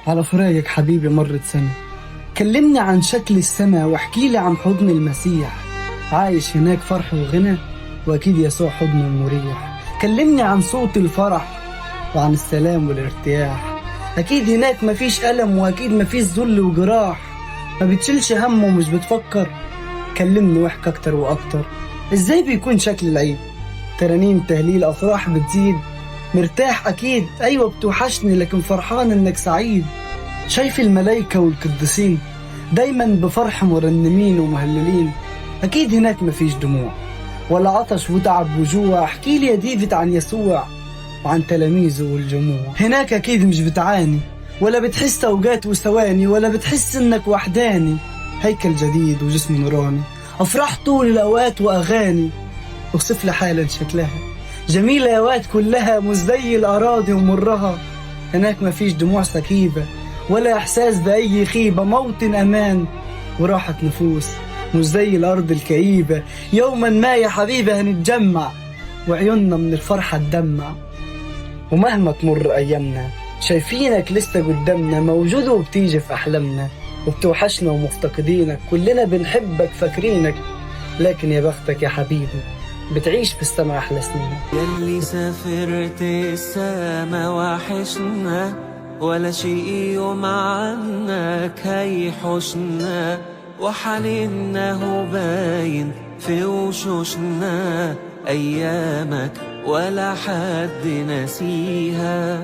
على فراقك حبيبي مرت سنة. كلمني عن شكل السماء واحكيلي عن حضن المسيح، عايش هناك فرح وغنى وأكيد يسوع حضنه المريح. كلمني عن صوت الفرح وعن السلام والارتياح، أكيد هناك مفيش ألم وأكيد مفيش ذل وجراح. ما بتشيلش هم ومش بتفكر، كلمني واحكي أكتر وأكتر. إزاي بيكون شكل العيد؟ ترانيم تهليل أفراح بتزيد. مرتاح أكيد أيوة بتوحشني لكن فرحان إنك سعيد. شايف الملايكة والقديسين دايما بفرح مرنمين ومهللين. أكيد هناك مفيش دموع ولا عطش وتعب وجوع. احكيلي يا ديفيد عن يسوع وعن تلاميذه والجموع. هناك أكيد مش بتعاني ولا بتحس أوقات وثواني ولا بتحس إنك وحداني. هيكل جديد وجسم نوراني، أفراح طول الأوقات وأغاني. اوصف لي حالا شكلها جميلة يا واد كلها، مش زي الأراضي ومرها. هناك مفيش دموع سكيبة ولا إحساس بأي خيبة، موطن أمان وراحة نفوس مش زي الأرض الكئيبة. يوما ما يا حبيبي هنتجمع وعيوننا من الفرحة تدمع. ومهما تمر أيامنا شايفينك لسه قدامنا، موجود وبتيجي في أحلامنا وبتوحشنا ومفتقدينك. كلنا بنحبك فاكرينك، لكن يا بختك يا حبيبي بتعيش في السما أحلى سنين. يلي سافرت السما وحشنا، ولا شيء يوم عنك هيحوشنا، وحنيننا هو باين في وشوشنا. أيامك ولا حد نسيها،